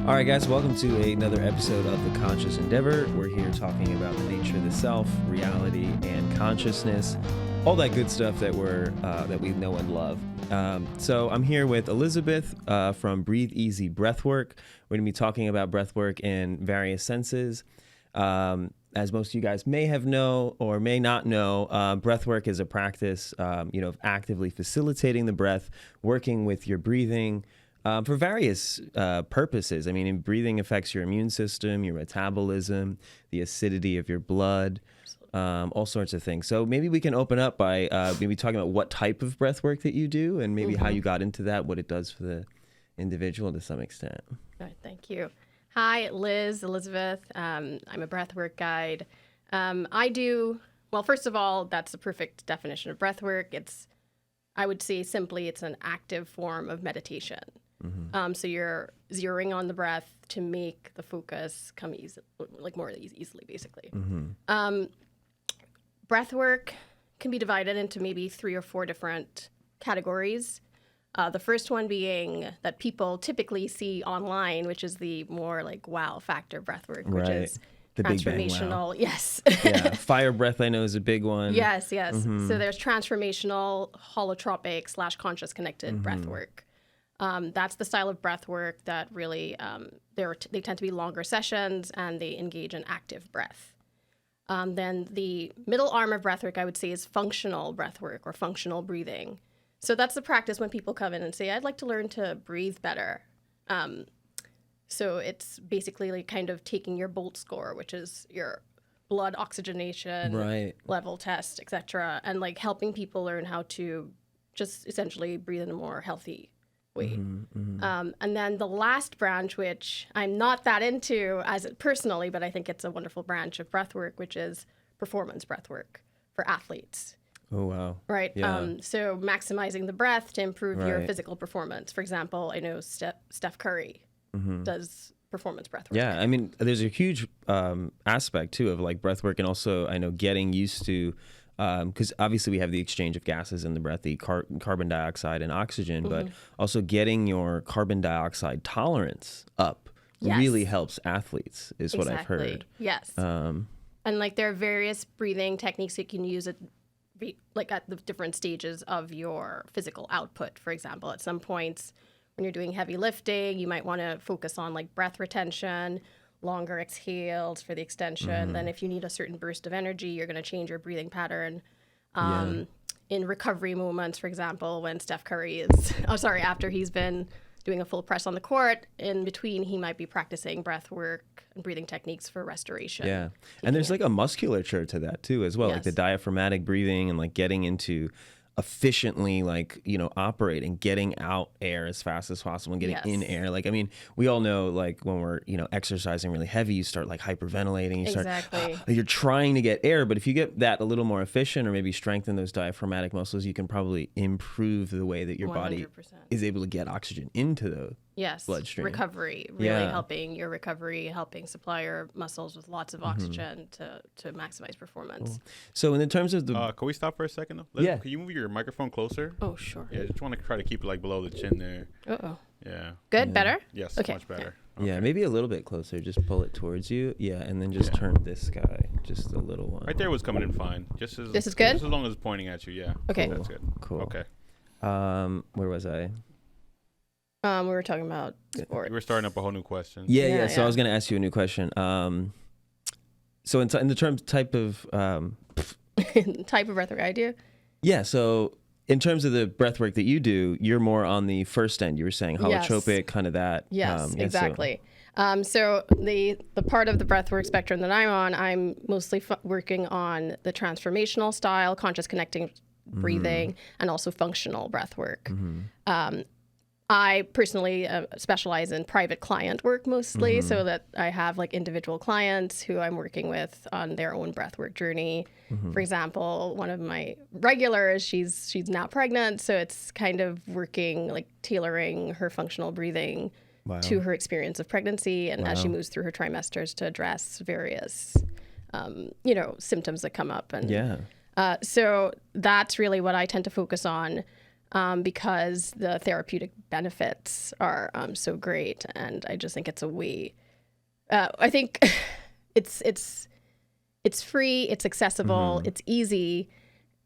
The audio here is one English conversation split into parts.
All right, guys, welcome to another episode of The Conscious Endeavor. We're here talking about the nature of the self, reality, and consciousness, all that good stuff that we know and love. So I'm here with Elizabeth from Breathe Easy Breathwork. We're going to be talking about breathwork in various senses. As most of you guys may have know or may not know, breathwork is a practice, of actively facilitating the breath, working with your breathing, for various purposes. I mean, breathing affects your immune system, your metabolism, the acidity of your blood, all sorts of things. So maybe we can open up by maybe talking about what type of breath work that you do and maybe how you got into that, what it does for the individual to some extent. All right, thank you. Hi, Elizabeth. I'm a breathwork guide. First of all, that's the perfect definition of breathwork. I would say simply it's an active form of meditation. So you're zeroing on the breath to make the focus come more easily, basically. Breath work can be divided into maybe 3 or 4 different categories. The first one being that people typically see online, which is the more like wow factor breath work, which is the transformational. Big Bang wow. Yes. Yeah, fire breath I know is a big one. Yes. So there's transformational, holotropic / conscious connected breath work. That's the style of breath work that really, they tend to be longer sessions and they engage in active breath. Then the middle arm of breath work, I would say, is functional breath work or functional breathing. So that's the practice when people come in and say, I'd like to learn to breathe better. So it's basically like kind of taking your BOLT score, which is your blood oxygenation level test, etc., and like helping people learn how to just essentially breathe in a more healthy way. And then the last branch, which I'm not that into personally, but I think it's a wonderful branch of breathwork, which is performance breathwork for athletes. Oh, wow. Right. Yeah. So maximizing the breath to improve your physical performance. For example, I know Steph Curry does performance breath work. Yeah. I mean, there's a huge aspect, too, of like breath work. And also, I know getting used to, because obviously we have the exchange of gases in the breath, the carbon dioxide and oxygen, but also getting your carbon dioxide tolerance up really helps athletes, is what I've heard. Yes. And like there are various breathing techniques you can use at the different stages of your physical output. For example, at some points when you're doing heavy lifting, you might want to focus on like breath retention, longer exhales for the extension. Then if you need a certain burst of energy, you're going to change your breathing pattern. In recovery moments, for example, when Steph Curry after he's been doing a full press on the court, in between he might be practicing breath work and breathing techniques for restoration. Yeah. And there's like a musculature to that too as well, like the diaphragmatic breathing and like getting into efficiently operating, getting out air as fast as possible and getting in air. Like, I mean, we all know like when we're, exercising really heavy, you start like hyperventilating, you're trying to get air, but if you get that a little more efficient or maybe strengthen those diaphragmatic muscles, you can probably improve the way that your 100%. Body is able to get oxygen into the bloodstream. Recovery, really helping your recovery, helping supply your muscles with lots of oxygen to maximize performance. Cool. So in terms of the... can we stop for a second though? Can you move your microphone closer? Oh, sure. Yeah, just want to try to keep it like below the chin there. Uh-oh. Yeah. Good? Better? Yes, okay. Much better. Okay. Yeah, maybe a little bit closer. Just pull it towards you. Yeah, and then just turn this guy just a little one. Right there was coming in fine. This is good? Just as long as it's pointing at you, yeah. Okay. That's good. Cool. Okay. Where was I? We were talking about sport. We were starting up a whole new question. Yeah. So I was going to ask you a new question. So in the terms type of... type of breathwork I do? Yeah, so in terms of the breath work that you do, you're more on the first end. You were saying holotropic, kind of that. Yes, exactly. So the part of the breathwork spectrum that I'm on, I'm mostly working on the transformational style, conscious connecting breathing, and also functional breathwork. I personally specialize in private client work mostly, so that I have like individual clients who I'm working with on their own breathwork journey. For example, one of my regulars, she's now pregnant, so it's kind of working like tailoring her functional breathing to her experience of pregnancy, and as she moves through her trimesters to address various, symptoms that come up. And so that's really what I tend to focus on. because the therapeutic benefits are so great. And I just think it's a way. I think it's free, it's accessible, it's easy,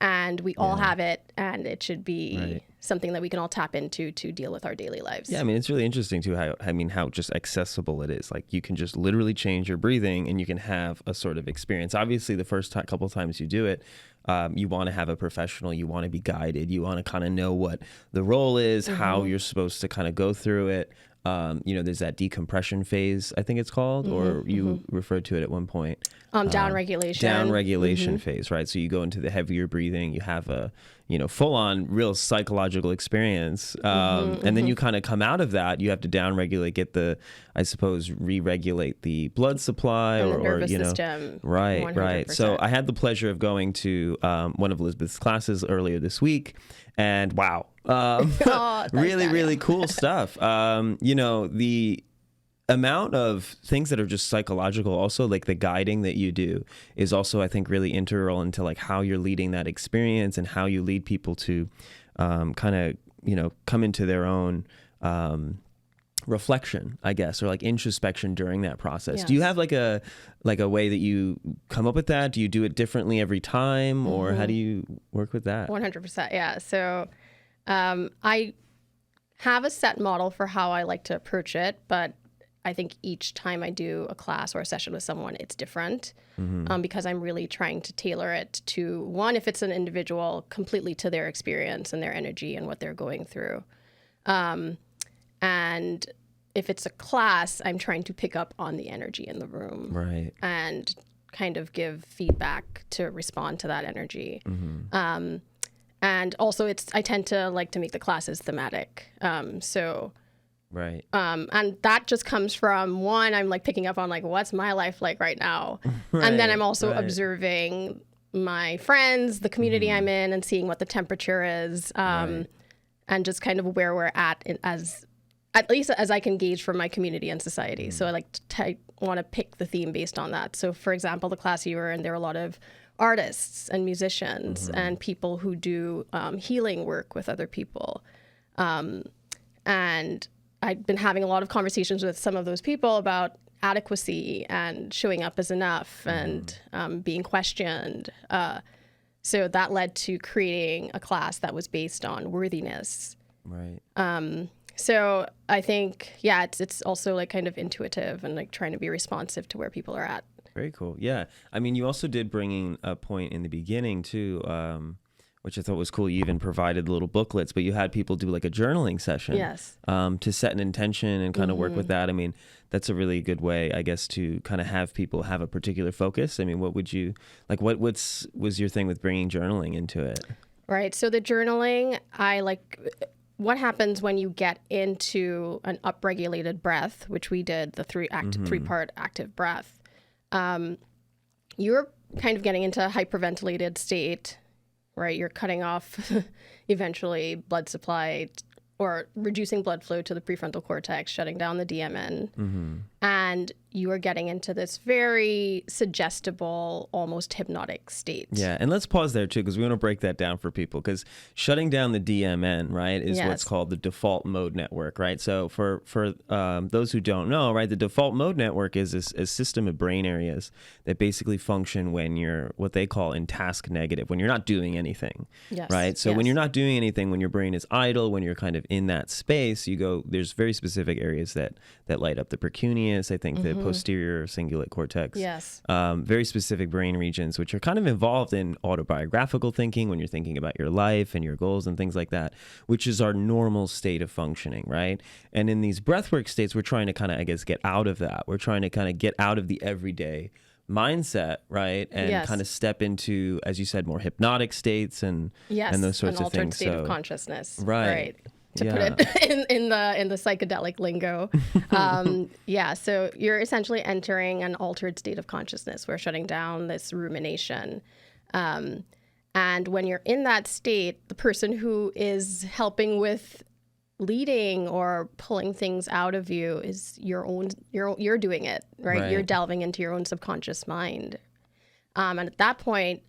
and we all have it, and it should be something that we can all tap into to deal with our daily lives. Yeah, I mean, it's really interesting too how just accessible it is. Like you can just literally change your breathing and you can have a sort of experience. Obviously, the first couple times you do it, you want to have a professional, you want to be guided, you want to kind of know what the role is, how you're supposed to kind of go through it. There's that decompression phase, I think it's called, or you referred to it at one point. Down regulation. Down regulation phase, right? So you go into the heavier breathing, you have a, full on real psychological experience. And then you kind of come out of that, you have to down regulate, re-regulate the blood supply And or, the nervous system. Right. 100%. So I had the pleasure of going to one of Elizabeth's classes earlier this week, and wow. Really cool stuff. The amount of things that are just psychological, also like the guiding that you do is also, I think, really integral into like how you're leading that experience and how you lead people to kind of, come into their own reflection, I guess, or like introspection during that process. Yes. Do you have like a way that you come up with that? Do you do it differently every time, or how do you work with that? 100%. Yeah. So I have a set model for how I like to approach it, but I think each time I do a class or a session with someone, it's different because I'm really trying to tailor it to, one, if it's an individual, completely to their experience and their energy and what they're going through. And if it's a class, I'm trying to pick up on the energy in the room. Right. And kind of give feedback to respond to that energy. And also I tend to like to make the classes thematic. Right. And that just comes from, one, I'm like picking up on like, what's my life like right now? And then I'm also observing my friends, the community I'm in, and seeing what the temperature is, and just kind of where we're at least as I can gauge from my community and society. So I want to pick the theme based on that. So for example, the class you were in, there are a lot of artists and musicians and people who do healing work with other people. And I've been having a lot of conversations with some of those people about adequacy and showing up as enough and being questioned. So that led to creating a class that was based on worthiness. Right. So I think, it's also like kind of intuitive and like trying to be responsive to where people are at. Very cool. Yeah. I mean, you also did bring in a point in the beginning too, which I thought was cool. You even provided little booklets, but you had people do like a journaling session. Yes. To set an intention and kind of work with that. I mean, that's a really good way, I guess, to kind of have people have a particular focus. I mean, what would you like? What was your thing with bringing journaling into it? Right. So the journaling, what happens when you get into an upregulated breath, which we did, the three-part active breath. You're kind of getting into a hyperventilated state, right? You're cutting off eventually blood supply or reducing blood flow to the prefrontal cortex, shutting down the DMN. And you are getting into this very suggestible, almost hypnotic state. Yeah, and let's pause there too, because we want to break that down for people, because shutting down the DMN, right, is what's called the default mode network, right? So for those who don't know, right, the default mode network is a system of brain areas that basically function when you're what they call in task negative, when you're not doing anything, right? So when you're not doing anything, when your brain is idle, when you're kind of in that space, there's very specific areas that light up the precuneus, I think the posterior cingulate cortex. Yes. Very specific brain regions, which are kind of involved in autobiographical thinking when you're thinking about your life and your goals and things like that, which is our normal state of functioning, right? And in these breathwork states, we're trying to kind of, I guess, get out of that. We're trying to kind of get out of the everyday mindset, right? And kind of step into, as you said, more hypnotic states and those sorts of things. An altered state of consciousness. Right. To put it in the psychedelic lingo. So you're essentially entering an altered state of consciousness. We're shutting down this rumination. And when you're in that state, the person who is helping with leading or pulling things out of you is you're doing it, right? You're delving into your own subconscious mind. And at that point,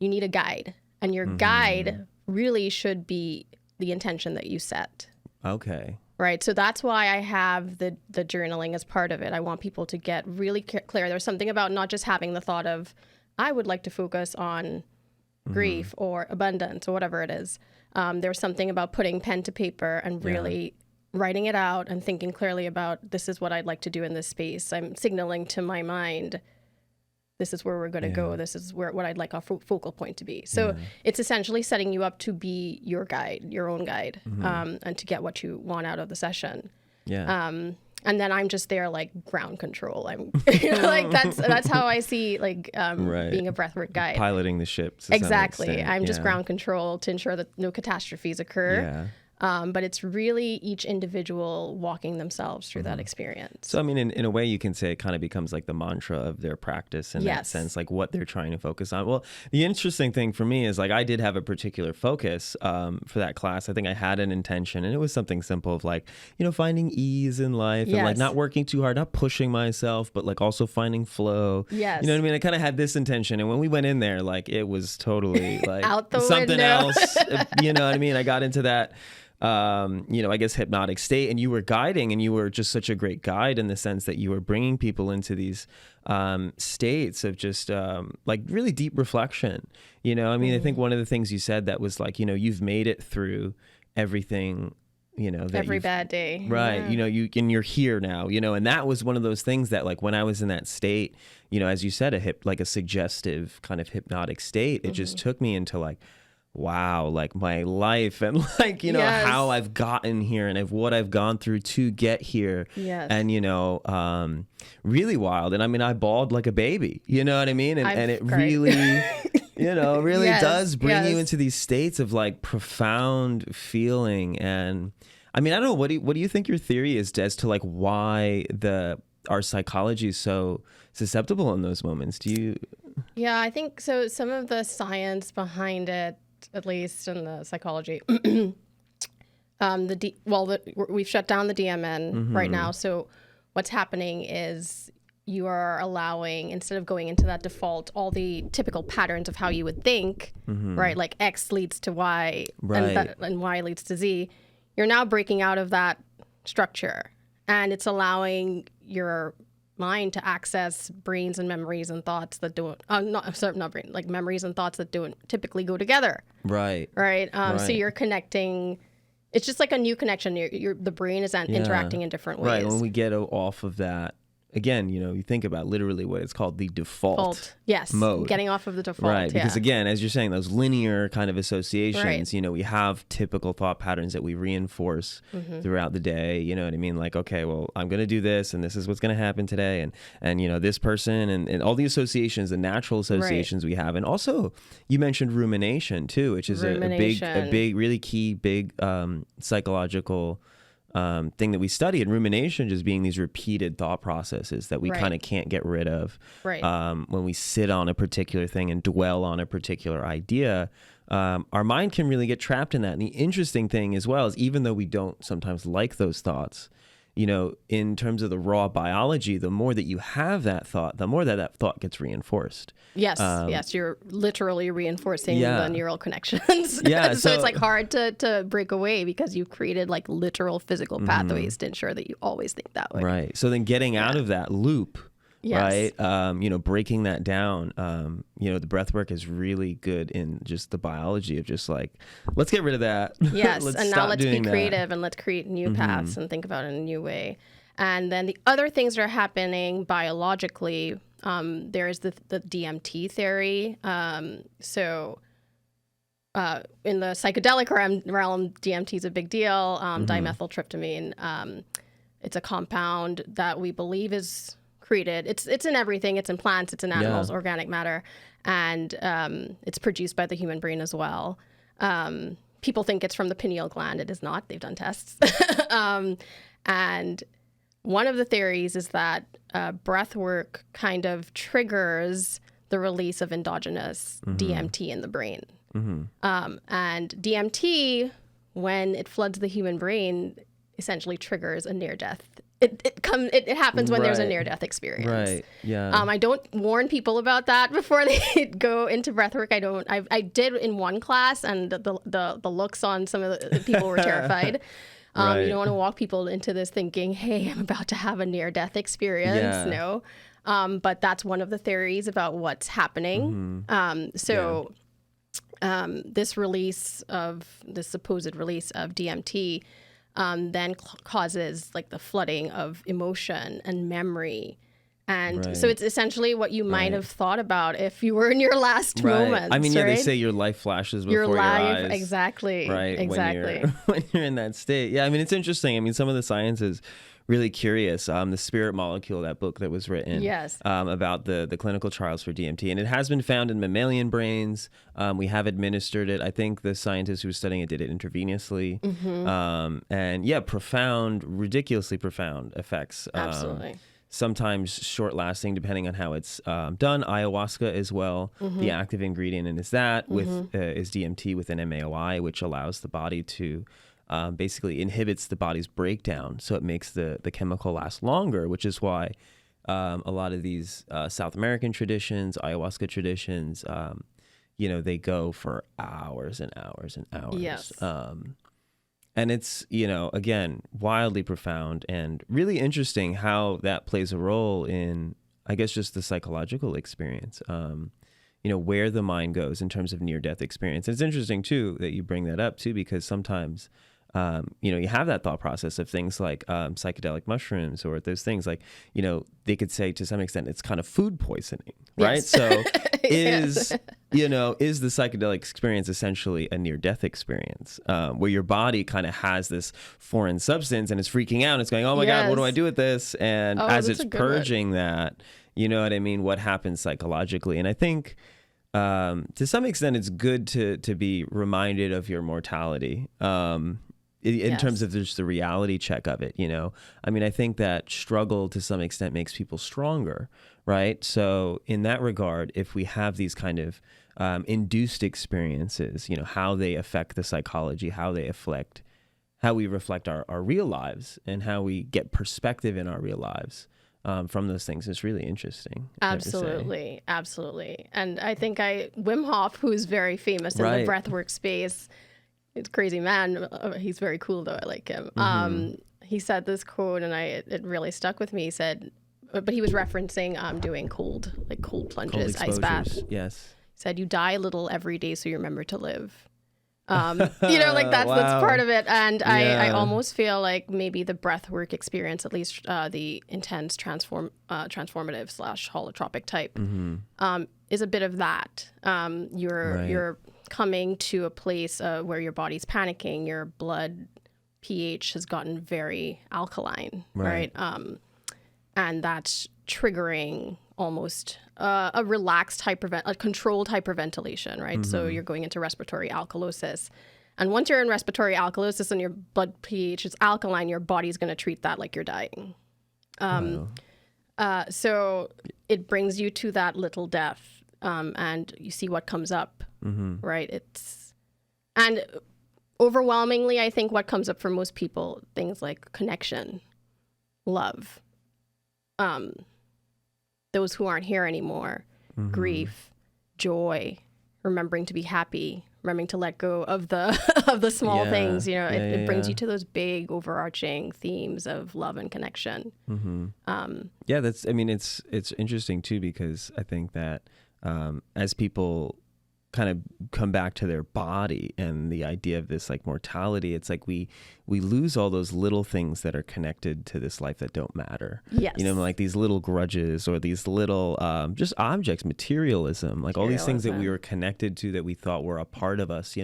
you need a guide. And your guide really should be the intention that you set. Okay. Right. So that's why I have the journaling as part of it. I want people to get really clear. There's something about not just having the thought of, I would like to focus on grief or abundance or whatever it is. There's something about putting pen to paper and really writing it out and thinking clearly about, this is what I'd like to do in this space. I'm signaling to my mind, this is where we're going to go. This is what I'd like our focal point to be. So it's essentially setting you up to be your guide, your own guide, and to get what you want out of the session. Yeah. And then I'm just there like ground control. I'm like, that's how I see like being a breathwork guide. Piloting the ship. Exactly. I'm just ground control to ensure that no catastrophes occur. Yeah. But it's really each individual walking themselves through that experience. So, I mean, in a way, you can say it kind of becomes like the mantra of their practice in that sense, like what they're trying to focus on. Well, the interesting thing for me is like I did have a particular focus for that class. I think I had an intention, and it was something simple of like, you know, finding ease in life and like not working too hard, not pushing myself, but like also finding flow. Yes. You know what I mean? I kind of had this intention. And when we went in there, like it was totally like out the something window. else. You know what I mean? I got into that. You know, I guess hypnotic state, and you were guiding, and you were just such a great guide in the sense that you were bringing people into these states of just like really deep reflection. You know, I mean, I think one of the things you said that was like, you know, you've made it through everything, you know, that every bad day. Right. You know, you're here now, you know, and that was one of those things that like when I was in that state, you know, as you said, like a suggestive kind of hypnotic state, it just took me into like, wow, like my life and like, you know, how I've gotten here and what I've gone through to get here. Yes. And, you know, really wild. And I mean, I bawled like a baby, you know what I mean? And it really, you know, really does bring you into these states of like profound feeling. And I mean, I don't know, what do you think your theory is as to like why our psychology is so susceptible in those moments? Do you? Yeah, I think so. Some of the science behind it, at least in the psychology, we've shut down the DMN right now. So what's happening is you are allowing, instead of going into that default, all the typical patterns of how you would think, right? Like X leads to Y and Y leads to Z. You're now breaking out of that structure, and it's allowing your mind to access brains and memories and thoughts that don't like memories and thoughts that don't typically go together. Right. So you're connecting. It's just like a new connection. The brain is interacting in different ways. Right. When we get off of that, again, you know, you think about literally what it's called the default mode. Getting off of the default. Right. Because again, as you're saying, those linear kind of associations, you know, we have typical thought patterns that we reinforce throughout the day. You know what I mean? Like, okay, well, I'm going to do this and this is what's going to happen today. And you know, this person and all the associations, the natural associations we have. And also you mentioned rumination too, which is a big, really key, big psychological thing that we study, and rumination just being these repeated thought processes that we kind of can't get rid of. When we sit on a particular thing and dwell on a particular idea, our mind can really get trapped in that. And the interesting thing as well is, even though we don't sometimes like those thoughts, you know, in terms of the raw biology, the more that you have that thought, the more that thought gets reinforced. Yes, you're literally reinforcing the neural connections. So it's like hard to break away because you've created like literal physical pathways to ensure that you always think that way. Right. So then getting out of that loop, right? You know, breaking that down, you know, the breath work is really good in just the biology of just like, let's get rid of that. Yes. And now let's be creative and let's create new paths and think about it in a new way. And then the other things that are happening biologically, there is the DMT theory. So in the psychedelic realm, DMT is a big deal. Dimethyltryptamine, it's a compound that we believe is created. It's in everything. It's in plants. It's in animals, organic matter. And it's produced by the human brain as well. People think it's from the pineal gland. It is not. They've done tests. And one of the theories is that breath work kind of triggers the release of endogenous DMT in the brain. And DMT, when it floods the human brain, essentially triggers a near-death it happens when there's a Right. near-death experience. Right. Yeah. I don't warn people about that before they go into breathwork. I did in one class, and the looks on some of the people were terrified. Right. You don't want to walk people into this thinking, hey, I'm about to have a near-death experience. Yeah. No. But that's one of the theories about what's happening. This supposed release of DMT then causes like the flooding of emotion and memory. And so Right. it's essentially what you might Right. have thought about if you were in your last moments. I mean, yeah, they right? say your life flashes before your your life, eyes. exactly. Right. Exactly. When you're in that state. Yeah. I mean, it's interesting. I mean, some of the science is really curious. The Spirit Molecule, that book that was written Yes. about the clinical trials for DMT. And it has been found in mammalian brains. We have administered it. I think the scientist who was studying it did it intravenously. And yeah, ridiculously profound effects. Absolutely. Sometimes short lasting, depending on how it's done. Ayahuasca as well. The active ingredient in is DMT with an MAOI, which allows the body to basically inhibits the body's breakdown. So it makes the chemical last longer, which is why a lot of these South American traditions, ayahuasca traditions, they go for hours and hours and hours. Yes. And it's, again, wildly profound and really interesting how that plays a role in, I guess, just the psychological experience, where the mind goes in terms of near-death experience. And it's interesting, too, that you bring that up, too, because sometimes, you have that thought process of things like psychedelic mushrooms or those things like, they could say to some extent it's kind of food poisoning, right? Yes. So is the psychedelic experience essentially a near-death experience where your body kind of has this foreign substance and it's freaking out. It's going, oh my God, what do I do with this? And as it's purging that, you know what I mean? What happens psychologically? And I think to some extent it's good to be reminded of your mortality. In terms of just the reality check of it, I mean, I think that struggle to some extent makes people stronger, right? So in that regard, if we have these kind of induced experiences, how they affect the psychology, how we reflect our real lives and how we get perspective in our real lives from those things is really interesting. Absolutely. Absolutely. And I think Wim Hof, who's very famous in the breathwork space, it's a crazy man. He's very cool, though. I like him. He said this quote, and it really stuck with me. He said, but he was referencing doing cold plunges, ice baths. Yes. He said, you die a little every day, so you remember to live. That's part of it. And I almost feel like maybe the breathwork experience, at least the intense transformative / holotropic type, is a bit of that. You're coming to a place where your body's panicking, your blood pH has gotten very alkaline, right? And that's triggering almost a relaxed a controlled hyperventilation, right? So you're going into respiratory alkalosis. And once you're in respiratory alkalosis and your blood pH is alkaline, your body's going to treat that like you're dying. So it brings you to that little death, and you see what comes up, right? And overwhelmingly, I think what comes up for most people, things like connection, love, those who aren't here anymore, grief, joy, remembering to be happy, remembering to let go of the of the small things. It brings you to those big overarching themes of love and connection. It's interesting too, because I think that as people kind of come back to their body and the idea of this like mortality, it's like we lose all those little things that are connected to this life that don't matter. Yes. Like these little grudges or these little just objects, materialism, like all these things that we were connected to that we thought were a part of us.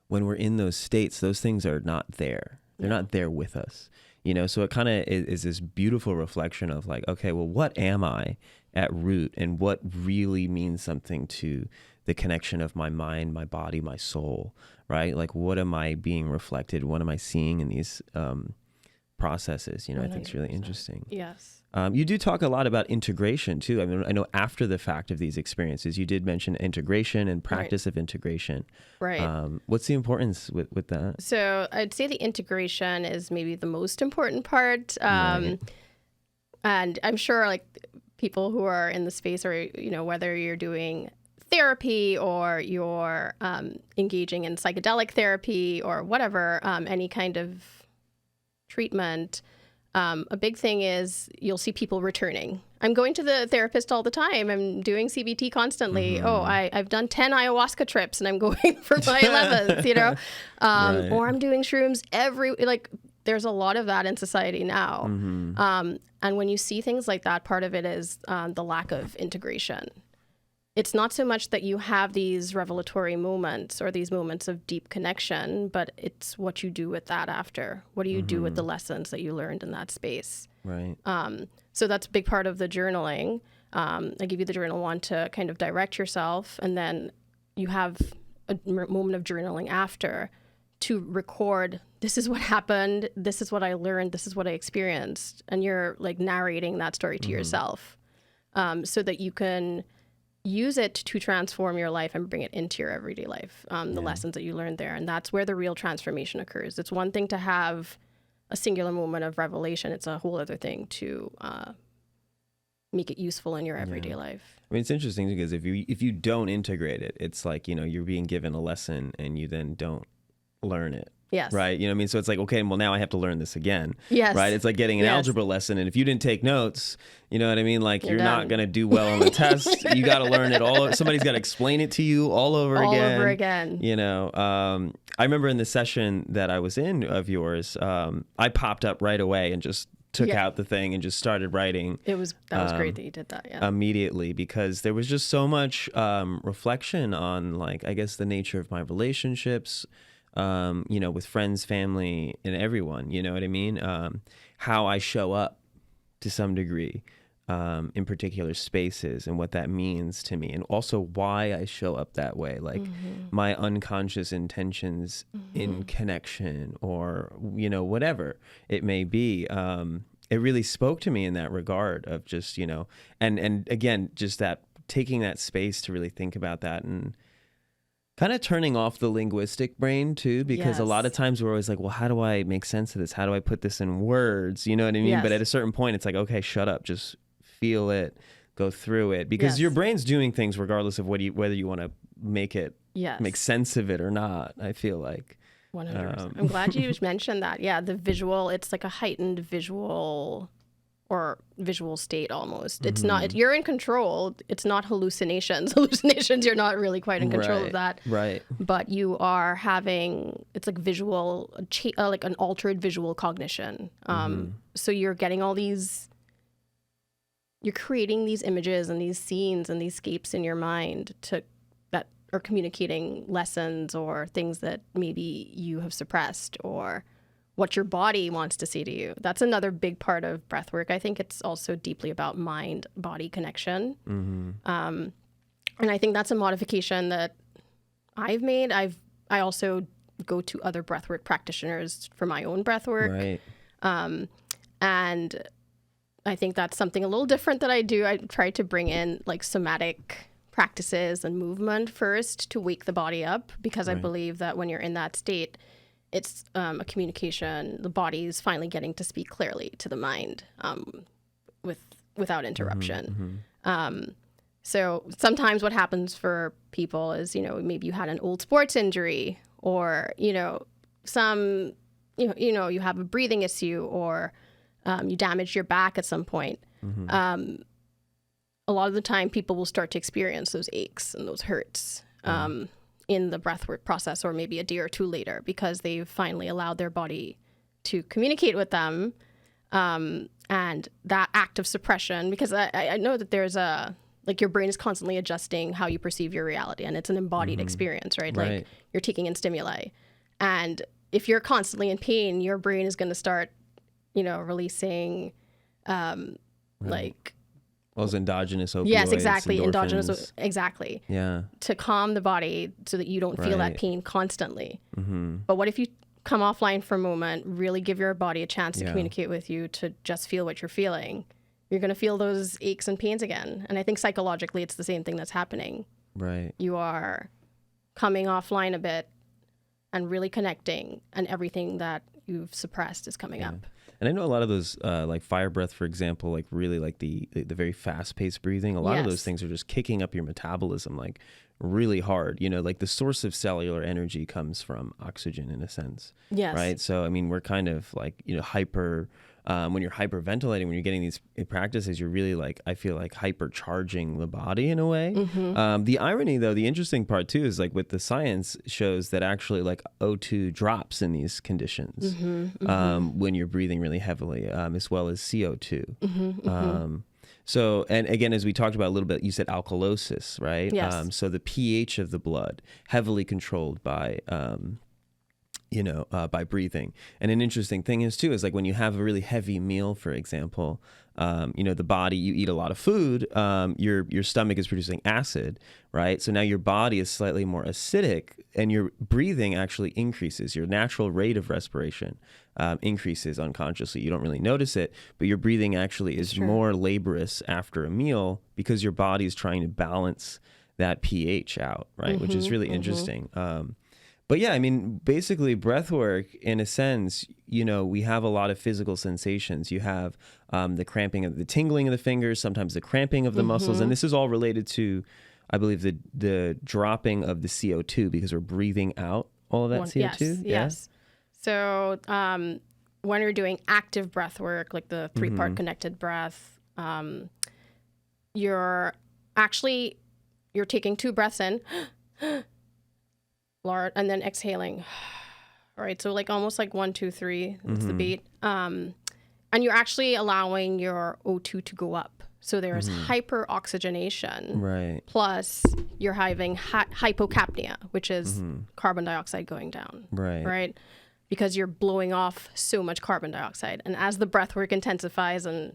When we're in those states, those things are not there. They're not there with us. So it kind of is this beautiful reflection of like, okay, well, what am I at root, and what really means something to the connection of my mind, my body, my soul, right? Like, what am I being reflected? What am I seeing in these processes, I think it's really 100%. interesting. Yes. You do talk a lot about integration too. I mean, I know after the fact of these experiences, you did mention integration and practice of integration. Right. What's the importance with that? So I'd say the integration is maybe the most important part. Right. And I'm sure like people who are in the space, or, whether you're doing therapy or you're engaging in psychedelic therapy or whatever, any kind of treatment, a big thing is you'll see people returning. I'm going to the therapist all the time. I'm doing CBT constantly. Mm-hmm. Oh, I've done 10 ayahuasca trips and I'm going for my 11th, Right. or I'm doing shrooms there's a lot of that in society now. Mm-hmm. And when you see things like that, part of it is the lack of integration. It's not so much that you have these revelatory moments or these moments of deep connection, but it's what you do with that after. What do you do with the lessons that you learned in that space? Right. So that's a big part of the journaling. I give you the journal one to kind of direct yourself, and then you have a moment of journaling after to record, this is what happened, this is what I learned, this is what I experienced. And you're like narrating that story to yourself, so that you can use it to transform your life and bring it into your everyday life, the lessons that you learned there. And that's where the real transformation occurs. It's one thing to have a singular moment of revelation. It's a whole other thing to make it useful in your everyday life. I mean, it's interesting because if you don't integrate it, it's like, you're being given a lesson and you then don't learn it. Yes. Right. You know what I mean? So it's like, okay, well, now I have to learn this again. Yes. Right. It's like getting an Yes. algebra lesson. And if you didn't take notes, you know what I mean? Like you're not done. going to do well on the test. You got to learn it all. Somebody's got to explain it to you all over All again. over again. I remember in the session that I was in of yours, I popped up right away and just took out the thing and just started writing. That was great that you did that. Yeah. Immediately, because there was just so much reflection on, like, I guess the nature of my relationships, with friends, family, and everyone, you know what I mean? How I show up to some degree in particular spaces and what that means to me, and also why I show up that way, like my unconscious intentions in connection or, whatever it may be. It really spoke to me in that regard of just, and again, just that taking that space to really think about that and kind of turning off the linguistic brain too, because a lot of times we're always like, well, how do I make sense of this? How do I put this in words? You know what I mean? Yes. But at a certain point, it's like, okay, shut up, just feel it, go through it, because your brain's doing things regardless of whether you want to make it make sense of it or not. I feel like 100%. I'm glad you mentioned that. Yeah, the visual, it's like a heightened visual or visual state almost. It's not, you're in control. It's not hallucinations. Hallucinations, you're not really quite in control of that. Right. But you are having, it's like visual, like an altered visual cognition. So you're getting all these, you're creating these images and these scenes and these scapes in your mind that are communicating lessons or things that maybe you have suppressed or what your body wants to say to you. That's another big part of breathwork. I think it's also deeply about mind-body connection. And I think that's a modification that I've made. I also go to other breathwork practitioners for my own breathwork. Right. And I think that's something a little different that I do. I try to bring in like somatic practices and movement first to wake the body up, because I believe that when you're in that state, it's a communication. The body is finally getting to speak clearly to the mind without interruption. So sometimes what happens for people is, maybe you had an old sports injury, or, you have a breathing issue, or you damaged your back at some point. A lot of the time people will start to experience those aches and those hurts in the breathwork process, or maybe a day or two later, because they've finally allowed their body to communicate with them. And that act of suppression, because I know that there's your brain is constantly adjusting how you perceive your reality, and it's an embodied experience, right? Like you're taking in stimuli. And if you're constantly in pain, your brain is going to start, releasing those endogenous opioids. Yes, exactly. Endorphins. Exactly. Yeah. To calm the body so that you don't feel that pain constantly. But what if you come offline for a moment, really give your body a chance to Yeah. communicate with you, to just feel what you're feeling, you're going to feel those aches and pains again. And I think psychologically, it's the same thing that's happening. Right. You are coming offline a bit and really connecting, and everything that you've suppressed is coming up. And I know a lot of those, like fire breath, for example, like really like the very fast-paced breathing, a lot of those Yes. things are just kicking up your metabolism like really hard. You know, like the source of cellular energy comes from oxygen in a sense. Yes. Right. So, I mean, we're kind of like, you know, hyper, when you're hyperventilating, when you're getting these practices, you're really like, I feel like hypercharging the body in a way. The irony, though, the interesting part too, is like with the science shows that actually like O2 drops in these conditions when you're breathing really heavily, as well as CO2. So, and again, as we talked about a little bit, you said alkalosis, right? Yes. So the pH of the blood heavily controlled by, by breathing. And an interesting thing is too, is like when you have a really heavy meal, for example, the body, you eat a lot of food, your stomach is producing acid, right? So now your body is slightly more acidic, and your breathing actually increases. Your natural rate of respiration increases unconsciously. You don't really notice it, but your breathing actually is more laborious after a meal because your body is trying to balance that pH out, right? Which is really interesting. But yeah, I mean, basically breath work, in a sense, we have a lot of physical sensations. You have the cramping of the tingling of the fingers, sometimes the cramping of the muscles. And this is all related to, I believe, the dropping of the CO2 because we're breathing out all of that CO2. Yes. So when you're doing active breath work, like the 3-part connected breath, you're taking 2 breaths in, and then exhaling. All right, so like almost like 1, 2, 3. That's the beat. And you're actually allowing your O2 to go up. So there's hyperoxygenation. Right. Plus you're having hypocapnia, which is carbon dioxide going down. Right. Because you're blowing off so much carbon dioxide. And as the breath work intensifies, and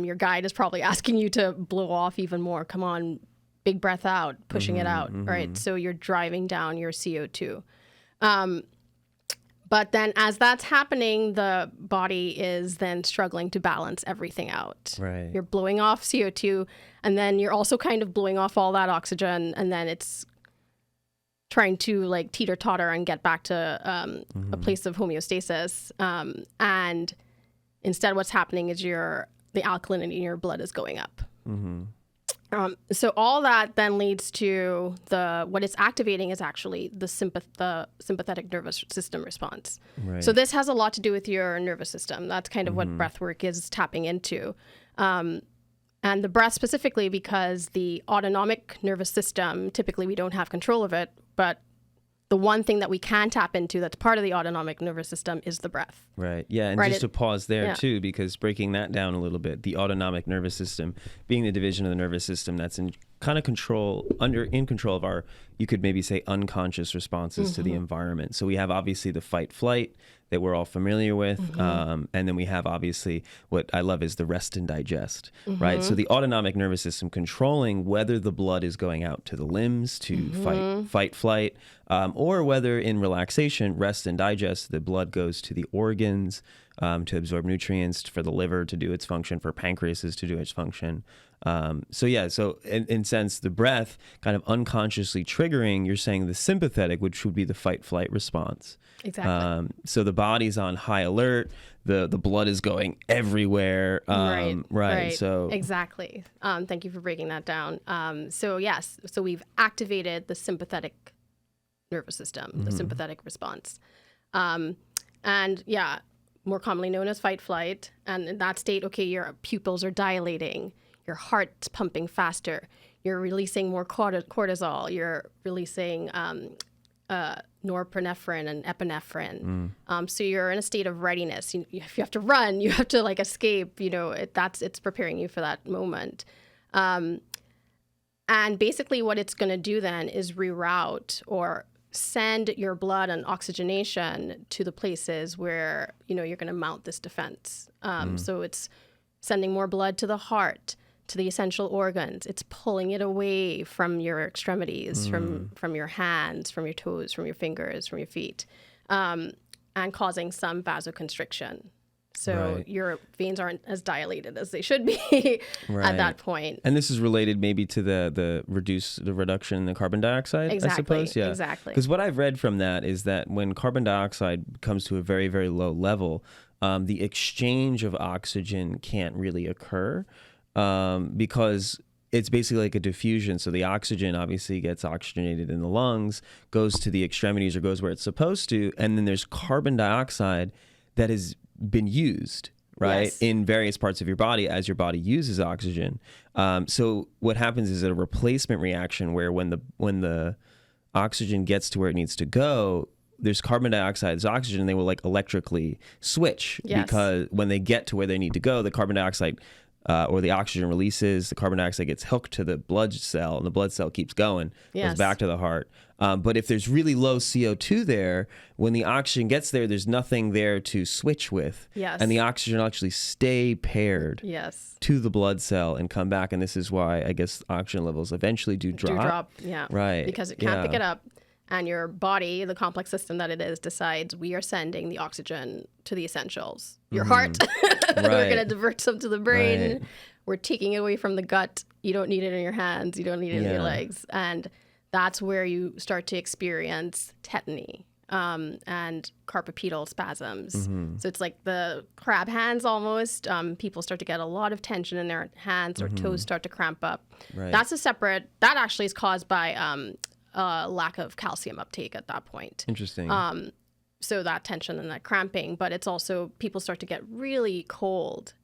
your guide is probably asking you to blow off even more, come on, big breath out, pushing it out, right? So you're driving down your CO2. But then as that's happening, the body is then struggling to balance everything out. Right. You're blowing off CO2, and then you're also kind of blowing off all that oxygen, and then it's trying to like teeter-totter and get back to a place of homeostasis. And instead what's happening is the alkalinity in your blood is going up. So all that then leads to what it's activating is actually the sympathetic nervous system response. Right. So this has a lot to do with your nervous system. That's kind of what breath work is tapping into. And the breath specifically, because the autonomic nervous system, typically we don't have control of it, but the one thing that we can tap into that's part of the autonomic nervous system is the breath. Right. Yeah. And just to pause there too, because breaking that down a little bit, the autonomic nervous system being the division of the nervous system that's in kind of in control of our, you could maybe say, unconscious responses to the environment. So we have obviously the fight flight that we're all familiar with. And then we have obviously what I love is the rest and digest, right? So the autonomic nervous system controlling whether the blood is going out to the limbs to fight, flight, or whether in relaxation, rest and digest, the blood goes to the organs to absorb nutrients, for the liver to do its function, for pancreases to do its function. So in sense, the breath kind of unconsciously triggering, you're saying the sympathetic, which would be the fight flight response. Exactly. So the body's on high alert, the blood is going everywhere. Right. So exactly. Thank you for breaking that down. So we've activated the sympathetic nervous system, the sympathetic response. More commonly known as fight flight. And in that state, your pupils are dilating, your heart's pumping faster, you're releasing more cortisol, you're releasing norepinephrine and epinephrine. So you're in a state of readiness. If you have to run, you have to escape, it's preparing you for that moment. And basically what it's going to do then is reroute or send your blood and oxygenation to the places where, you're going to mount this defense. So it's sending more blood to the heart, to the essential organs. It's pulling it away from your extremities, from your hands, from your toes, from your fingers, from your feet. and causing some vasoconstriction. So Right. your veins aren't as dilated as they should be Right. at that point. And this is related maybe to the reduction in the carbon dioxide, Exactly. I suppose. Yeah. Exactly. Because what I've read from that is that when carbon dioxide comes to a very, very low level, the exchange of oxygen can't really occur because it's basically like a diffusion. So the oxygen obviously gets oxygenated in the lungs, goes to the extremities or goes where it's supposed to. And then there's carbon dioxide that has been used, right, Yes. in various parts of your body as your body uses oxygen. So what happens is a replacement reaction where when the oxygen gets to where it needs to go, there's carbon dioxide, there's oxygen, and they will like electrically switch Yes. because when they get to where they need to go, the carbon dioxide or the oxygen releases, the carbon dioxide gets hooked to the blood cell, and the blood cell keeps going, goes Yes. back to the heart. But if there's really low CO2 there, when the oxygen gets there, there's nothing there to switch with. Yes. And the oxygen will actually stay paired Yes. to the blood cell and come back. And this is why I guess oxygen levels eventually do drop. Yeah. Right. Because it can't Yeah. pick it up. And your body, the complex system that it is, decides we are sending the oxygen to the essentials. Your heart, we're Right. going to divert some to the brain. Right. We're taking it away from the gut. You don't need it in your hands. You don't need it in your Yeah. legs. And that's where you start to experience tetany and carpopedal spasms. Mm-hmm. So it's like the crab hands almost. People start to get a lot of tension in their hands or toes start to cramp up. Right. That's that actually is caused by lack of calcium uptake at that point. Interesting. So that tension and that cramping, but it's also people start to get really cold.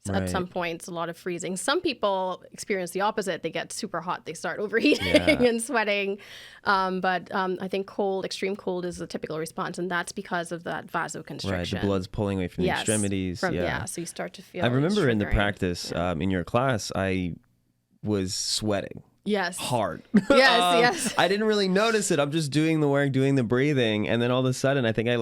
So Right. at some points, a lot of freezing. Some people experience the opposite. They get super hot. They start overheating Yeah. and sweating. But I think extreme cold is the typical response. And that's because of that vasoconstriction. Right. The blood's pulling away from the Yes, extremities. Yeah. So you start to feel I remember in the triggering. practice in your class, I was sweating Yes. hard. Yes, yes. I didn't really notice it. I'm just doing the work, doing the breathing, and then all of a sudden, I think I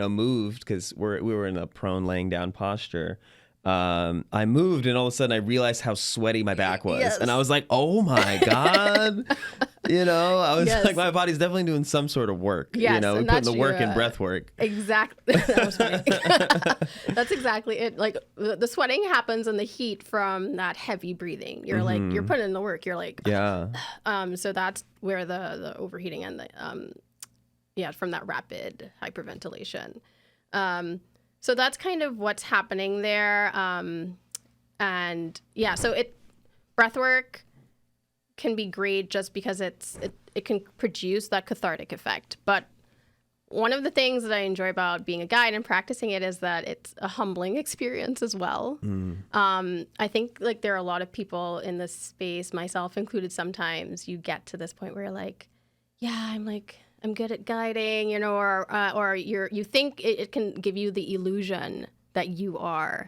moved because we were in a prone laying down posture. I moved, and all of a sudden, I realized how sweaty my back was, Yes. and I was like, "Oh my god!" I was Yes. like, "My body's definitely doing some sort of work." Yes, we and put in that's the work in your, breath work. Exactly. That was funny. That's exactly it. Like the sweating happens in the heat from that heavy breathing. You're like you're putting in the work. You're like Yeah. So that's where the overheating and the from that rapid hyperventilation. So that's kind of what's happening there. So breath work can be great just because it can produce that cathartic effect. But one of the things that I enjoy about being a guide and practicing it is that it's a humbling experience as well. I think like there are a lot of people in this space, myself included, sometimes you get to this point where you're like, yeah, I'm good at guiding, or you think it can give you the illusion that you are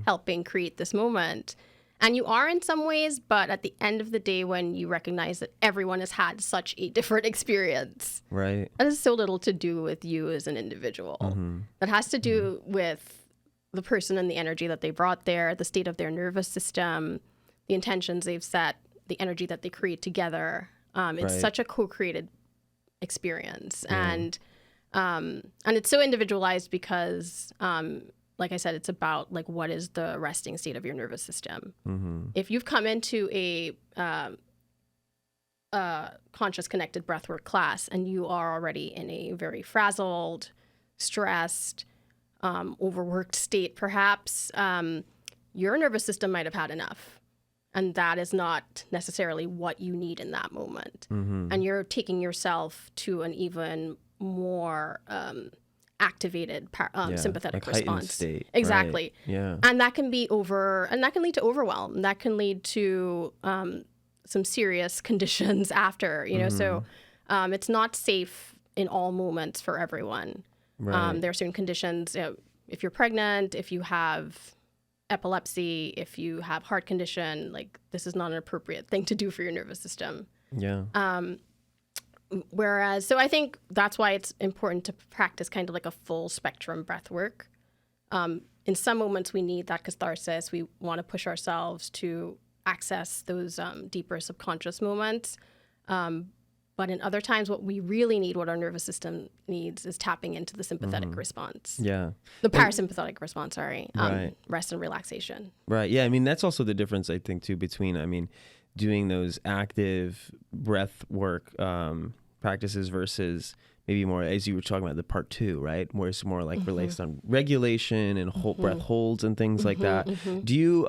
helping create this moment. And you are in some ways, but at the end of the day, when you recognize that everyone has had such a different experience, Right. that has so little to do with you as an individual. That has to do with the person and the energy that they brought there, the state of their nervous system, the intentions they've set, the energy that they create together. It's Right. such a co-created experience, and it's so individualized because like I said, it's about like what is the resting state of your nervous system. If you've come into a conscious connected breathwork class and you are already in a very frazzled, stressed, overworked state perhaps, your nervous system might have had enough. And that is not necessarily what you need in that moment. And you're taking yourself to an even more activated sympathetic like heightened response. state. Exactly. Right. Yeah. And that can lead to overwhelm. That can lead to some serious conditions after, so it's not safe in all moments for everyone. Right. There are certain conditions, if you're pregnant, if you have epilepsy, if you have heart condition, like this is not an appropriate thing to do for your nervous system. Yeah. Whereas, so I think that's why it's important to practice kind of like a full spectrum breath work. In some moments, we need that catharsis. We want to push ourselves to access those deeper subconscious moments. But But in other times, what we really need, what our nervous system needs, is tapping into the sympathetic response. Yeah. The parasympathetic response, sorry. Right. Rest and relaxation. Right. Yeah. I mean, that's also the difference, I think, too, between, I mean, doing those active breath work practices versus maybe more, as you were talking about, the part 2, right? Where it's more like relates on regulation and breath holds and things like that. Do you,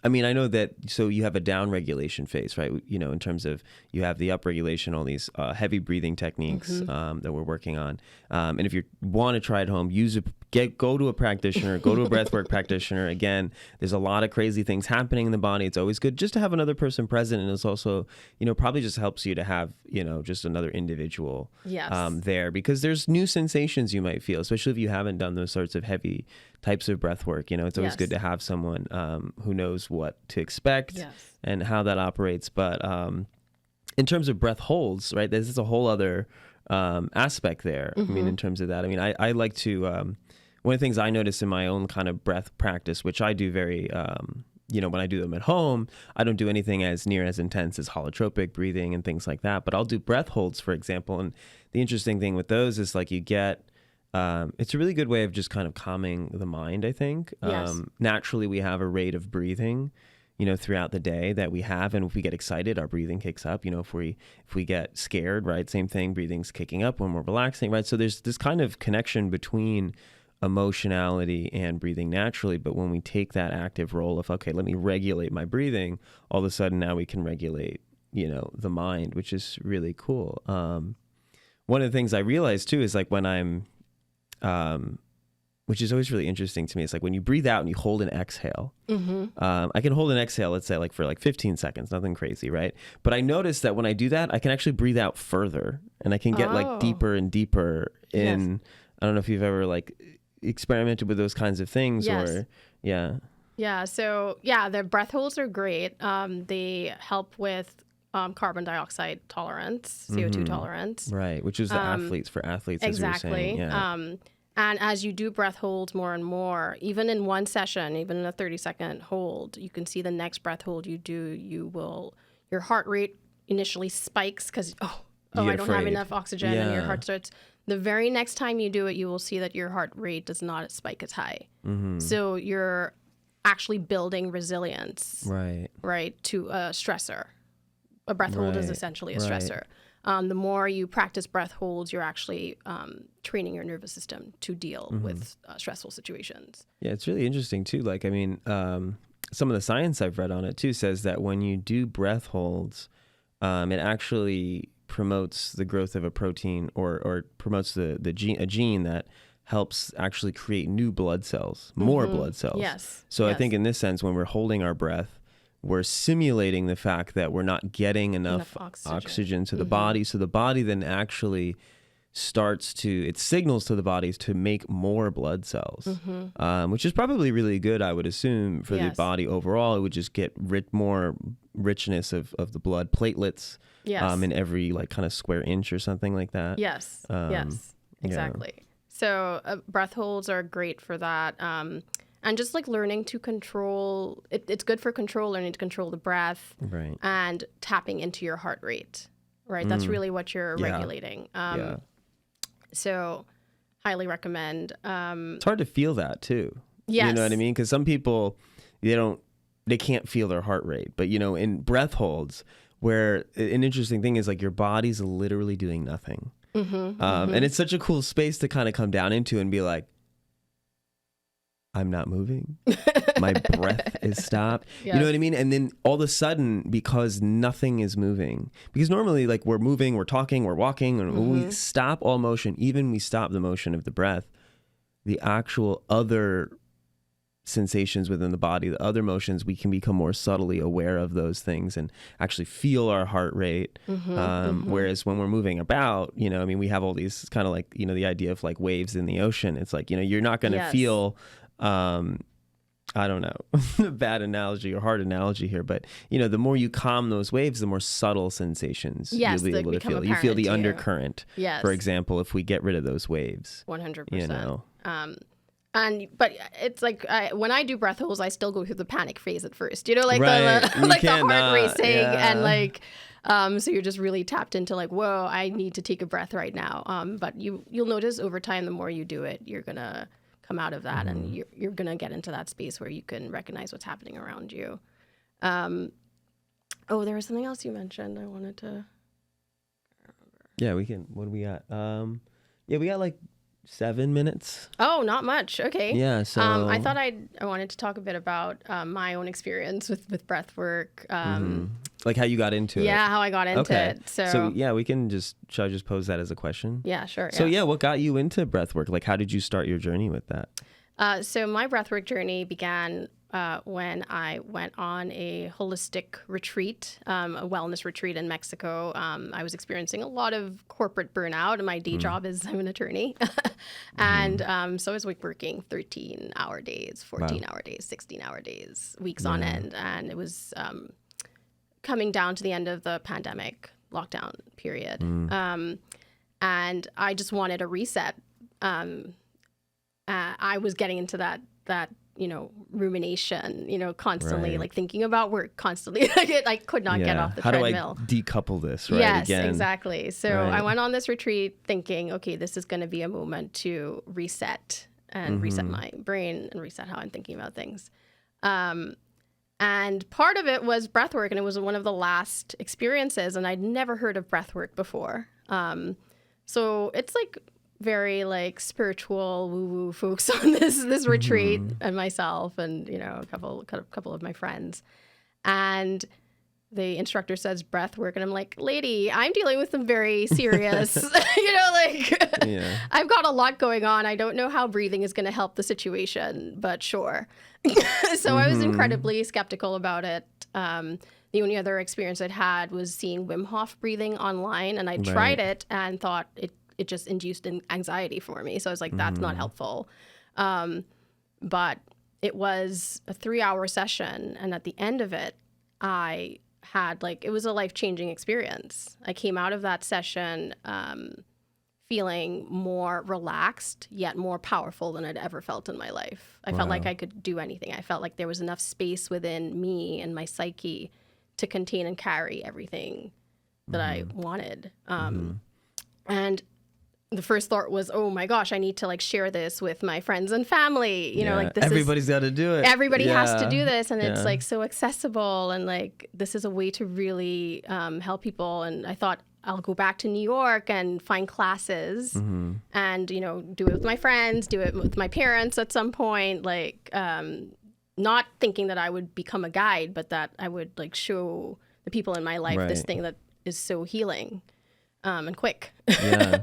I mean, I know that, so you have a down regulation phase, right? You know, in terms of you have the up regulation, all these heavy breathing techniques that we're working on. And if you want to try at home, go to a practitioner, go to a breathwork practitioner. Again, there's a lot of crazy things happening in the body. It's always good just to have another person present. And it's also, you know, probably just helps you to have, you know, just another individual there, because there's new sensations you might feel, especially if you haven't done those sorts of heavy types of breath work. You know, it's always good to have someone who knows what to expect and how that operates. But in terms of breath holds, right, this is a whole other aspect there. I mean, in terms of that, I mean, I like to, one of the things I notice in my own kind of breath practice, which I do very, you know, when I do them at home, I don't do anything as near as intense as holotropic breathing and things like that. But I'll do breath holds, for example. And the interesting thing with those is like you get, it's a really good way of just kind of calming the mind, I think. Naturally, we have a rate of breathing, you know, throughout the day that we have. And if we get excited, our breathing kicks up. You know, if we get scared, right, same thing, breathing's kicking up when we're relaxing, right? So there's this kind of connection between emotionality and breathing naturally. But when we take that active role of, okay, let me regulate my breathing, all of a sudden now we can regulate, you know, the mind, which is really cool. One of the things I realized too is like when I'm, which is always really interesting to me, it's like when you breathe out and you hold an exhale. I can hold an exhale, let's say like for like 15 seconds, nothing crazy, right? But I noticed that when I do that, I can actually breathe out further and I can get like deeper and deeper in, I don't know if you've ever like experimented with those kinds of things or the breath holds are great. They help with carbon dioxide tolerance, CO2 tolerance, right, which is the athletes, as we were saying. And as you do breath holds more and more, even in one session, even in a 30-second hold, you can see the next breath hold you do, your heart rate initially spikes because I don't have enough oxygen, and your heart starts. The very next time you do it, you will see that your heart rate does not spike as high. So you're actually building resilience, right, to a stressor. A breath hold is essentially a stressor. The more you practice breath holds, you're actually training your nervous system to deal with stressful situations. Yeah, it's really interesting too. Like, I mean, some of the science I've read on it too says that when you do breath holds, it actually promotes the growth of a protein or promotes a gene that helps actually create new blood cells, more blood cells. So I think in this sense, when we're holding our breath, we're simulating the fact that we're not getting enough oxygen to the body. So the body then actually it signals to the bodies to make more blood cells, which is probably really good, I would assume, for the body overall. It would just get more richness of the blood platelets in every like kind of square inch or something like that. Yes, exactly. Yeah. So breath holds are great for that. And just like learning to control, it's good for learning to control the breath and tapping into your heart rate, right? That's really what you're regulating. So highly recommend. It's hard to feel that too. Yes. You know what I mean? Because some people, they can't feel their heart rate. But, you know, in breath holds, where an interesting thing is like your body's literally doing nothing. And it's such a cool space to kind of come down into and be like, I'm not moving. My breath is stopped. You know what I mean? And then all of a sudden, because nothing is moving, because normally like we're moving, we're talking, we're walking, and when we stop all motion, even we stop the motion of the breath, the actual other sensations within the body, the other motions, we can become more subtly aware of those things and actually feel our heart rate. Whereas when we're moving about, you know, I mean, we have all these kind of like, you know, the idea of like waves in the ocean. It's like, you know, you're not going to feel, I don't know, bad analogy or hard analogy here, but you know, the more you calm those waves, the more subtle sensations you'll be able to feel. You feel the undercurrent, for example, if we get rid of those waves. 100%. You know? But it's like when I do breath holds, I still go through the panic phase at first. You know, like Right. the You like the can't heart not. racing Yeah. and like so you're just really tapped into like, whoa, I need to take a breath right now. But you'll notice over time, the more you do it, you're gonna come out of that, and you're gonna get into that space where you can recognize what's happening around you. Oh, there was something else you mentioned. I wanted to. Yeah, we can. What do we got? Yeah, we got like 7 minutes. Oh, not much. Okay. Yeah. So I thought I wanted to talk a bit about my own experience with breath work. like how you got into it. Yeah, how I got into Okay. it. So yeah, we can just. Should I just pose that as a question? yeah, sure. So yeah, what got you into breathwork? Like, how did you start your journey with that? So my breathwork journey began when I went on a holistic retreat, a wellness retreat in Mexico. I was experiencing a lot of corporate burnout, and my day job is I'm an attorney. And so I was like working 13-hour days, 14-hour days, 16-hour days, weeks on end. And it was coming down to the end of the pandemic lockdown period. And I just wanted a reset. I was getting into that rumination, constantly Right. like thinking about work constantly. I could not get off the how treadmill. do I decouple this? Right. Yes, Again. exactly. So Right. I went on this retreat thinking, okay, this is going to be a moment to reset and reset my brain and reset how I'm thinking about things. And part of it was breathwork, and it was one of the last experiences, and I'd never heard of breathwork before. So it's like very like spiritual woo-woo folks on this retreat, and myself and a couple of my friends, and the instructor says breathwork, and I'm like, lady, I'm dealing with some very serious Yeah. I've got a lot going on. I don't know how breathing is going to help the situation, but sure. So I was incredibly skeptical about it. The only other experience I'd had was seeing Wim Hof breathing online, and I tried it and thought it just induced anxiety for me. So I was like, that's not helpful. But it was a 3-hour session, and at the end of it, I had it was a life-changing experience. I came out of that session feeling more relaxed, yet more powerful than I'd ever felt in my life. I felt like I could do anything. I felt like there was enough space within me and my psyche to contain and carry everything that I wanted. And the first thought was, oh my gosh, I need to share this with my friends and family. This everybody's got to do it. Everybody has to do this, and it's so accessible, and this is a way to really help people. And I thought I'll go back to New York and find classes and do it with my friends, do it with my parents at some point, not thinking that I would become a guide, but that I would show the people in my life this thing that is so healing and quick. Yeah.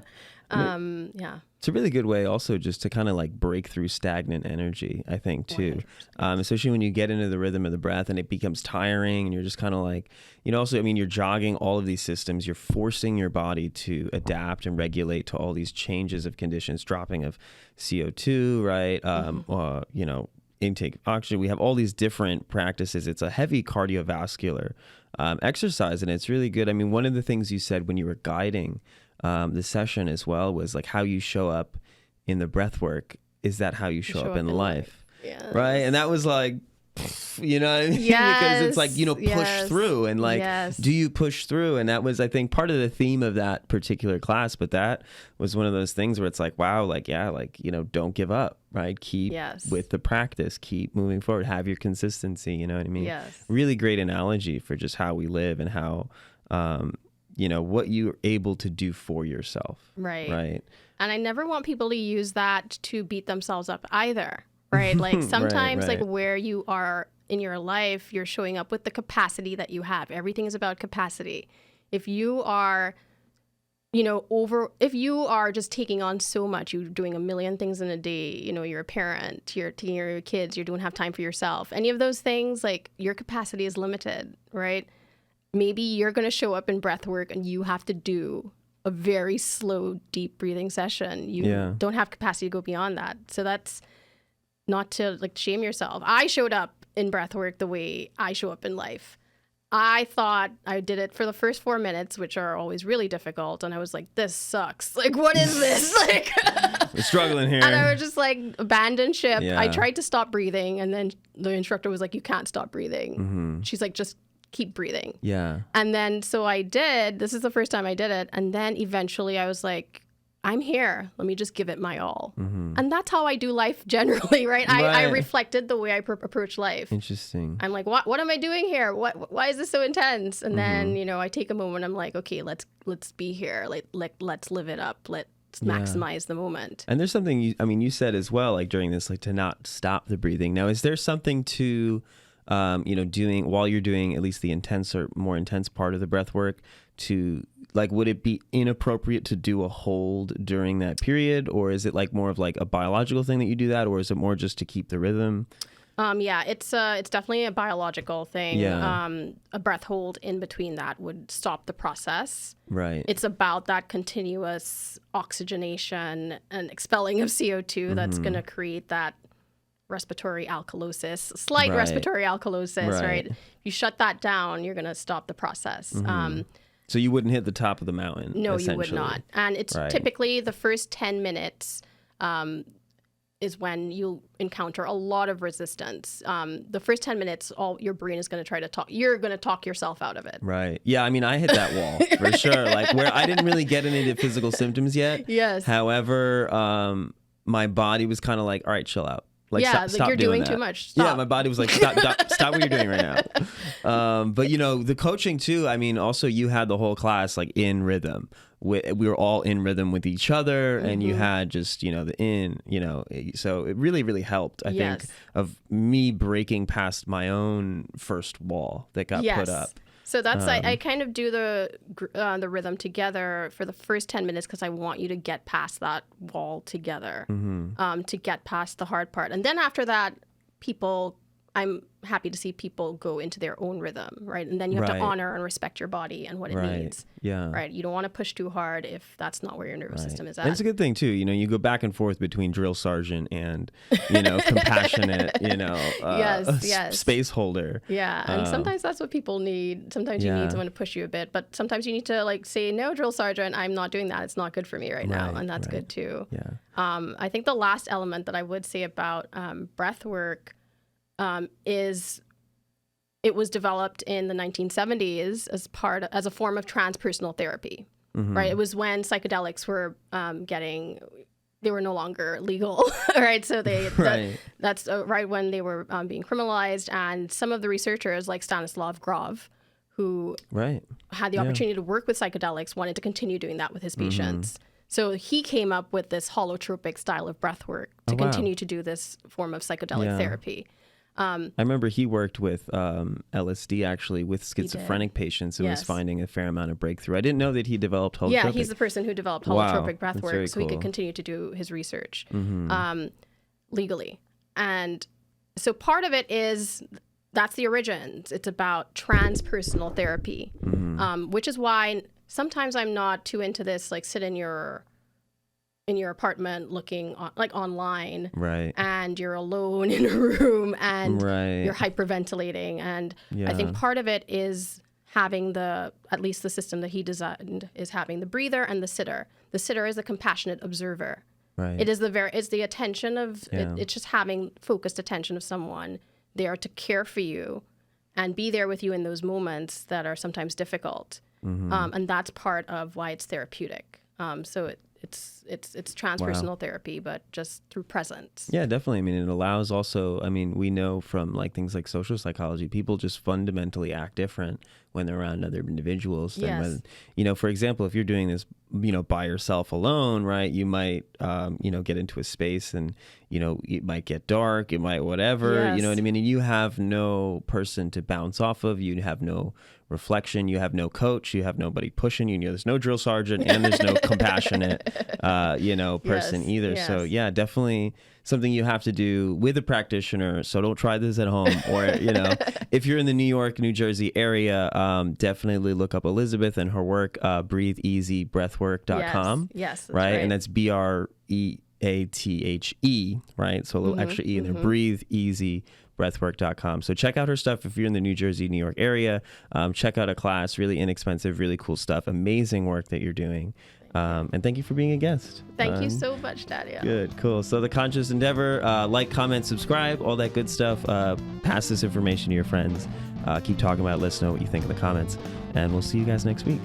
Yeah. It's a really good way also just to kind of break through stagnant energy, I think, too. Especially when you get into the rhythm of the breath and it becomes tiring and you're just kind of also, you're jogging all of these systems. You're forcing your body to adapt and regulate to all these changes of conditions, dropping of CO2, right? Intake of oxygen. We have all these different practices. It's a heavy cardiovascular exercise, and it's really good. One of the things you said when you were guiding the session as well was how you show up in the breath work. Is that how you show up in life? Yes. Right. And that was you know what I mean? Yes. Because it's push through and do you push through? And that was, I think, part of the theme of that particular class. But that was one of those things where it's wow, don't give up, right? Keep with the practice, keep moving forward, have your consistency. You know what I mean? Yes. Really great analogy for just how we live and how, what you're able to do for yourself. Right. Right. And I never want people to use that to beat themselves up either. Right. Sometimes right. Where you are in your life, you're showing up with the capacity that you have. Everything is about capacity. If you are, if you are just taking on so much, you're doing a million things in a day, you're a parent, you're taking care of your kids, you don't have time for yourself. Any of those things, your capacity is limited, right? Maybe you're going to show up in breath work and you have to do a very slow, deep breathing session. You don't have capacity to go beyond that. So that's not to shame yourself. I showed up in breathwork the way I show up in life. I thought I did it for the first 4 minutes, which are always really difficult. And I was like, this sucks. Like, what is this? Like, We're struggling here. and I was just like, abandon ship. Yeah. I tried to stop breathing. And then the instructor was like, you can't stop breathing. She's like, just keep breathing. Yeah. And then so I did. This is the first time I did it. And then eventually I was like, I'm here. Let me just give it my all. And that's how I do life generally, right? I reflected the way I approach life. Interesting. I'm like, what am I doing here? Why is this so intense? And then, you know, I take a moment. I'm like, okay, let's be here. Let's live it up. Let's maximize the moment. And there's something you said as well, like during this, like to not stop the breathing. Now, is there something to, doing while you're doing at least the intense or more intense part of the breath work to, like, would it be inappropriate to do a hold during that period? Or is it like more of like a biological thing that you do that? Or is it more just to keep the rhythm? Yeah, it's definitely a biological thing. Yeah. A breath hold in between that would stop the process. Right. It's about that continuous oxygenation and expelling of CO2 that's going to create that respiratory alkalosis, slight respiratory alkalosis, right? If you shut that down, you're going to stop the process. So you wouldn't hit the top of the mountain? No, you would not. And it's typically the first 10 minutes is when you'll encounter a lot of resistance. The first 10 minutes, all your brain is going to try to talk. You're going to talk yourself out of it. Right. Yeah. I mean, I hit that wall for sure. Like where I didn't really get into physical symptoms yet. Yes. However, my body was kind of like, all right, chill out. Like, yeah, stop you're doing too much. Stop. Yeah, my body was like, stop what you're doing right now. But, you know, the coaching too, I mean, also you had the whole class like in rhythm. We were all in rhythm with each other, and you had just, you know, so it really, really helped, I think, of me breaking past my own first wall that got put up. So that's I kind of do the rhythm together for the first 10 minutes because I want you to get past that wall together, to get past the hard part. And then after that, I'm happy to see people go into their own rhythm, right? And then you have to honor and respect your body and what it needs. Yeah. Right. You don't want to push too hard if that's not where your nervous system is at. And it's a good thing too. You know, you go back and forth between drill sergeant and, you know, compassionate, you know, space holder. Yeah. And sometimes that's what people need. Sometimes you need someone to push you a bit, but sometimes you need to like say, no, drill sergeant, I'm not doing that. It's not good for me right now. And that's good too. Yeah. I think the last element that I would say about breath work is it was developed in the 1970s as a form of transpersonal therapy, right? It was when psychedelics were they were no longer legal, right? So that's right when they were being criminalized, and some of the researchers like Stanislav Grof, who had the opportunity to work with psychedelics, wanted to continue doing that with his patients. So he came up with this holotropic style of breath work to continue to do this form of psychedelic therapy. I remember he worked with LSD actually with schizophrenic patients and was finding a fair amount of breakthrough. I didn't know that he developed holotropic. Yeah, he's the person who developed holotropic breath work, so cool. he could continue to do his research legally. And so part of it is that's the origins. It's about transpersonal therapy, which is why sometimes I'm not too into this, like sit in your apartment looking online, and you're alone in a room and you're hyperventilating. And I think part of it is having at least the system that he designed is having the breather and the sitter. The sitter is a compassionate observer. It is it's the attention of it's just having focused attention of someone there to care for you and be there with you in those moments that are sometimes difficult. And that's part of why it's therapeutic. So it's transpersonal therapy, but just through presence. Yeah, definitely. I mean, it allows also, I mean, we know from like things like social psychology, people just fundamentally act different when they're around other individuals. Than when, you know, for example, if you're doing this, you know, by yourself alone, right, you might, you know, get into a space and, you know, it might get dark, it might whatever, you know what I mean? And you have no person to bounce off of, you have no reflection, you have no coach, you have nobody pushing you, there's no drill sergeant, and there's no compassionate you know, person either. So yeah, definitely something you have to do with a practitioner. So don't try this at home, or you know, if you're in the New York, New Jersey area, definitely look up Elizabeth and her work, breatheasybreathwork.com. Yes, right? And that's BREATHE, right? So a little extra E in there. Breathe Easy breathwork.com. So check out her stuff if you're in the New Jersey, New York area. Check out a class, really inexpensive, really cool stuff. Amazing work that you're doing. And thank you for being a guest. Thank you so much, Dadia. Good, cool. So The Conscious Endeavor, like, comment, subscribe, all that good stuff. Pass this information to your friends. Keep talking about it. Let us know what you think in the comments. And we'll see you guys next week.